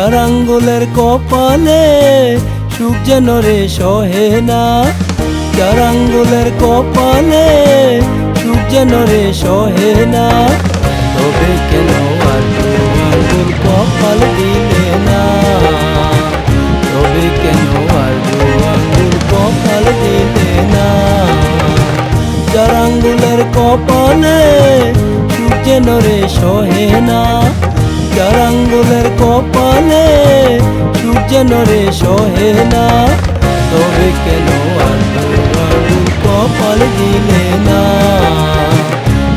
চার আঙ্গুলের কপালে সুখ যেন রে সহে না, চার আঙ্গুলের কপালে সুখ যেন রে সহে না। তবে কেন আর দু আঙ্গুল কপাল দিলে না, তবে কেন আর দু আঙ্গুল কপাল দিলে না। চার আঙ্গুলের কপালে সুখ যেন রে সহে না, চার আঙ্গুলের কপালে সুখ যেন রে সহে না। তবে কেন আর দু আঙ্গুল কপাল দিলে না,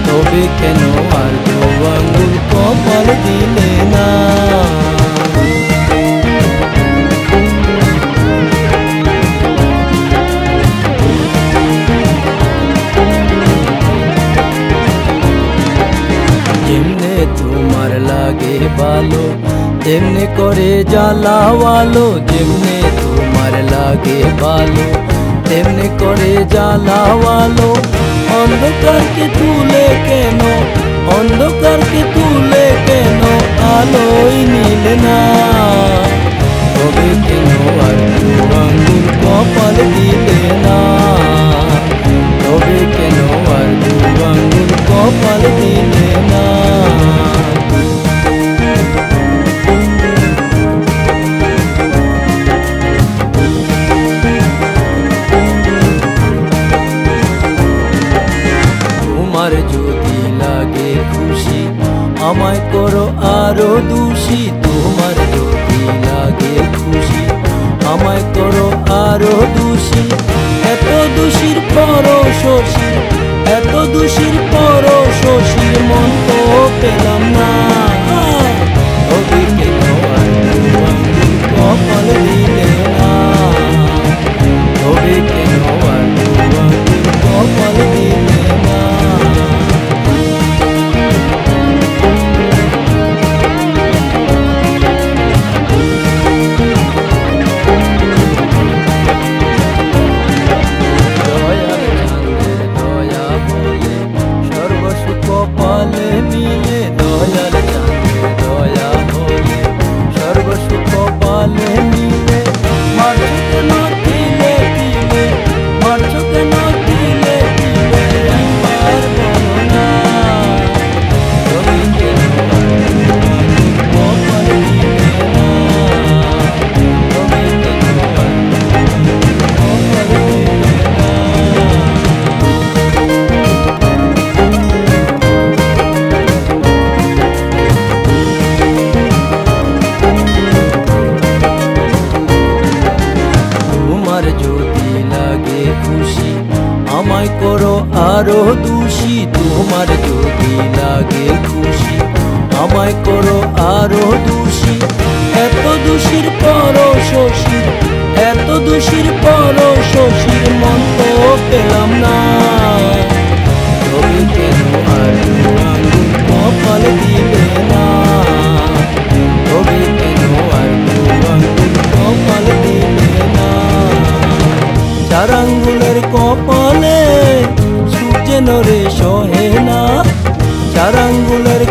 তবে কেন আর দু আঙ্গুল কপাল দিলে না। যেমনে তোমার লাগে ভালো তেমনি করে জ্বালাওয়ালো, যেমনে তোমার লাগে ভালো তেমনি করে জ্বালাওয়ালো। অন্ধকারকে তুলে কেন, অন্ধকারকে তুলে কেন আলোয় নিলে না। তবে কেন আর দু আঙ্গুল কপাল দিলে না, তবে কেন আর দু আঙ্গুল কপাল দিলে না। তোমার যদি লাগে খুশি আমায় করো আরো দোষী, তোমার যদি লাগে খুশি আমায় করো আরো দোষী। এত দোষীর পরও শশী, এত দোষীর পরও শশীর মন তো পেলাম না। তবে কেন আর দু আঙ্গুল কপাল দিলে না, তবে কেন আর দু আঙ্গুল কপাল দিলে না। কপালে মিলে দয়াল চাঁদের দয়া হলে, সর্বসুখ কপালে মিলে। মারছো কেন দিলে দিলে, মারছো কেন দিলে দিলে একবার বলো না। তবে কেন কপাল দিলে না, তবে কেন কপাল দিলে না। তোমার যদি লাগে খুশি আমায় করো আরো দোষী, তোমার যদি লাগে খুশি আমায় করো আরো দোষী। এত দোষীর পরও শশী, এত দোষীর পরও শশীর মন তো পেলাম না। তবে কেন আর দু আঙ্গুল কপাল দিলে না, তবে কেন আর দু আঙ্গুল কপাল দিলে না। চার আঙ্গুলের কপালে সুখ যেন রে সহে না, চার আঙ্গুলের